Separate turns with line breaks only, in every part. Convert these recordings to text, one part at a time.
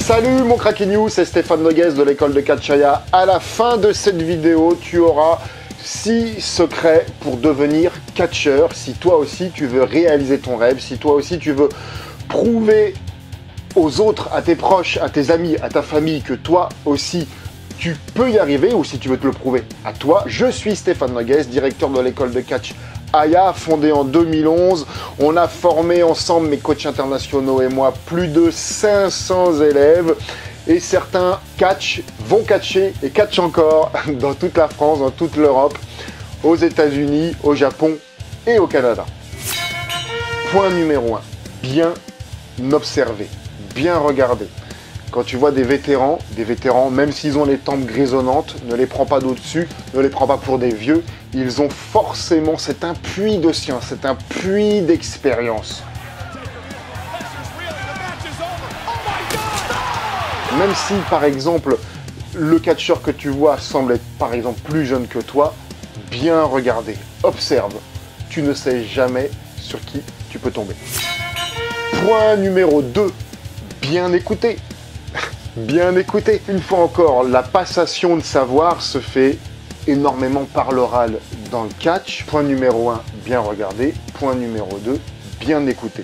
Salut mon Cracky New, c'est Stéphane Noguès de l'école de Catchaya. À la fin de cette vidéo, tu auras 6 secrets pour devenir catcheur. Si toi aussi tu veux réaliser ton rêve, si toi aussi tu veux prouver aux autres, à tes proches, à tes amis, à ta famille que toi aussi tu peux y arriver, ou si tu veux te le prouver à toi. Je suis Stéphane Noguès, directeur de l'école de Catchaya, fondée en 2011. On a formé ensemble, mes coachs internationaux et moi, plus de 500 élèves. Et certains vont catcher et catchent encore dans toute la France, dans toute l'Europe, aux États-Unis, au Japon et au Canada. Point numéro 1, bien observer, bien regarder. Quand tu vois des vétérans, même s'ils ont les tempes grisonnantes, ne les prends pas d'au-dessus, ne les prends pas pour des vieux. Ils ont forcément, c'est un puits de science, c'est un puits d'expérience. Même si, par exemple, le catcheur que tu vois semble être, par exemple, plus jeune que toi, bien regarder, observe. Tu ne sais jamais sur qui tu peux tomber. Point numéro 2, bien écouter. Bien écouter. Une fois encore, la passation de savoir se fait énormément par l'oral dans le catch. Point numéro 1, bien regarder. Point numéro 2, bien écouter.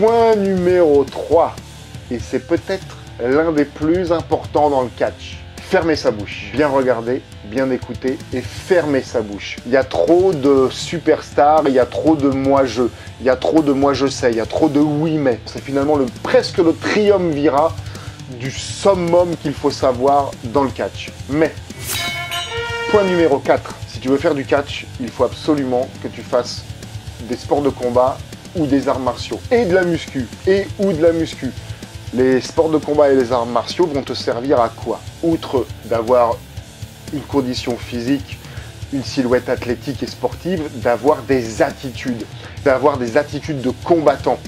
Point numéro 3, et c'est peut-être l'un des plus importants dans le catch. Fermer sa bouche. Bien regarder, bien écouter et fermer sa bouche. Il y a trop de superstars, il y a trop de moi-je, il y a trop de moi-je sais, il y a trop de oui mais. C'est finalement presque le triumvirat du summum qu'il faut savoir dans le catch. Mais, point numéro 4, si tu veux faire du catch, il faut absolument que tu fasses des sports de combat ou des arts martiaux. Et de la muscu, ou de la muscu. Les sports de combat et les arts martiaux vont te servir à quoi? Outre d'avoir une condition physique, une silhouette athlétique et sportive, d'avoir des attitudes de combattant.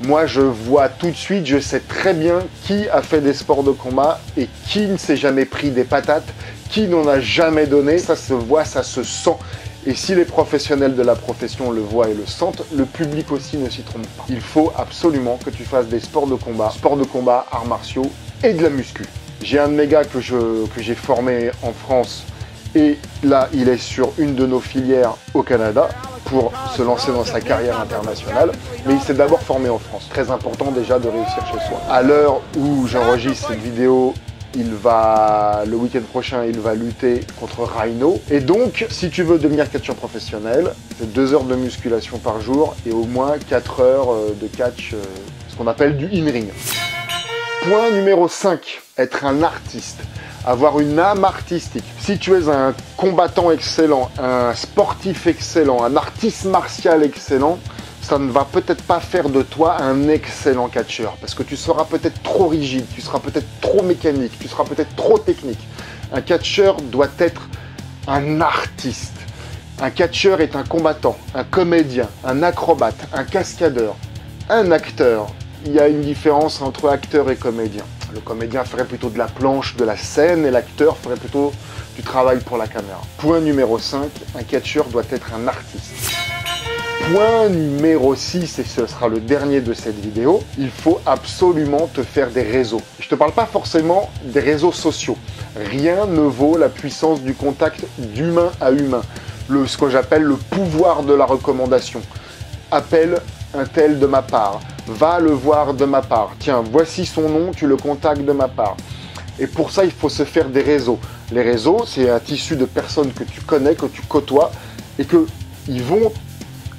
Moi, je vois tout de suite, je sais très bien qui a fait des sports de combat et qui ne s'est jamais pris des patates, qui n'en a jamais donné. Ça se voit, ça se sent. Et si les professionnels de la profession le voient et le sentent, le public aussi ne s'y trompe pas. Il faut absolument que tu fasses des sports de combat, arts martiaux et de la muscu. J'ai un de mes gars que j'ai formé en France et là, il est sur une de nos filières au Canada pour se lancer dans sa carrière internationale. Mais il s'est d'abord formé en France. Très important déjà de réussir chez soi. À l'heure où j'enregistre cette vidéo, le week-end prochain, il va lutter contre Rhino. Et donc, si tu veux devenir catcheur professionnel, c'est 2 heures de musculation par jour et au moins 4 heures de catch, ce qu'on appelle du in-ring. Point numéro 5, être un artiste. Avoir une âme artistique. Si tu es un combattant excellent, un sportif excellent, un artiste martial excellent, ça ne va peut-être pas faire de toi un excellent catcheur parce que tu seras peut-être trop rigide, tu seras peut-être trop mécanique, tu seras peut-être trop technique. Un catcheur doit être un artiste. Un catcheur est un combattant, un comédien, un acrobate, un cascadeur, un acteur. Il y a une différence entre acteur et comédien. Le comédien ferait plutôt de la planche, de la scène, et l'acteur ferait plutôt du travail pour la caméra. Point numéro 5, un catcheur doit être un artiste. Point numéro 6, et ce sera le dernier de cette vidéo, il faut absolument te faire des réseaux. Je ne te parle pas forcément des réseaux sociaux. Rien ne vaut la puissance du contact d'humain à humain. Ce que j'appelle le pouvoir de la recommandation. Appelle un tel de ma part, va le voir de ma part. Tiens, voici son nom, tu le contactes de ma part. Et pour ça, il faut se faire des réseaux. Les réseaux, c'est un tissu de personnes que tu connais, que tu côtoies, et que ils vont...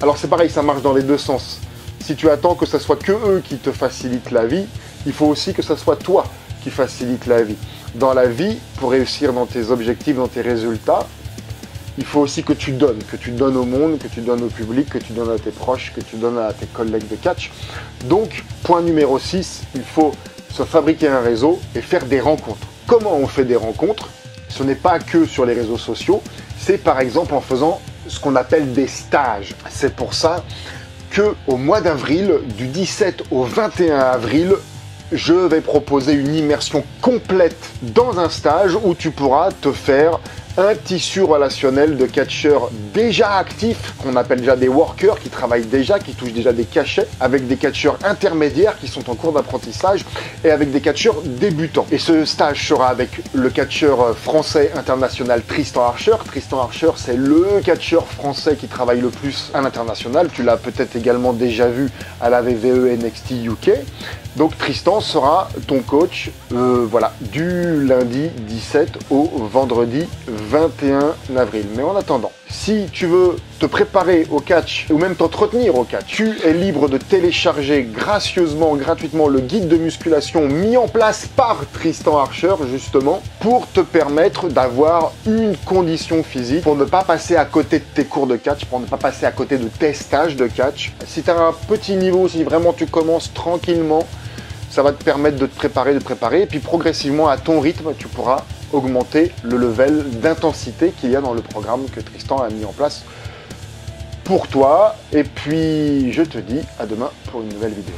Alors c'est pareil, ça marche dans les deux sens. Si tu attends que ce soit que eux qui te facilitent la vie, il faut aussi que ce soit toi qui facilite la vie. Dans la vie, pour réussir dans tes objectifs, dans tes résultats, il faut aussi que tu donnes au monde, que tu donnes au public, que tu donnes à tes proches, que tu donnes à tes collègues de catch. Donc, point numéro 6, il faut se fabriquer un réseau et faire des rencontres. Comment on fait des rencontres? Ce n'est pas que sur les réseaux sociaux, c'est par exemple en faisant ce qu'on appelle des stages. C'est pour ça qu'au mois d'avril, du 17 au 21 avril, je vais proposer une immersion complète dans un stage où tu pourras te faire un tissu relationnel de catcheurs déjà actifs, qu'on appelle déjà des workers, qui travaillent déjà, qui touchent déjà des cachets, avec des catcheurs intermédiaires qui sont en cours d'apprentissage et avec des catcheurs débutants. Et ce stage sera avec le catcheur français international Tristan Archer. Tristan Archer, c'est le catcheur français qui travaille le plus à l'international. Tu l'as peut-être également déjà vu à la WWE NXT UK. Donc Tristan sera ton coach voilà, du lundi 17 au vendredi 21 avril. Mais en attendant, si tu veux te préparer au catch ou même t'entretenir au catch, tu es libre de télécharger gracieusement, gratuitement le guide de musculation mis en place par Tristan Archer justement pour te permettre d'avoir une condition physique, pour ne pas passer à côté de tes cours de catch, pour ne pas passer à côté de tes stages de catch. Si tu as un petit niveau, si vraiment tu commences tranquillement, ça va te permettre de te préparer, et puis progressivement à ton rythme, tu pourras augmenter le level d'intensité qu'il y a dans le programme que Tristan a mis en place pour toi. Et puis je te dis à demain pour une nouvelle vidéo.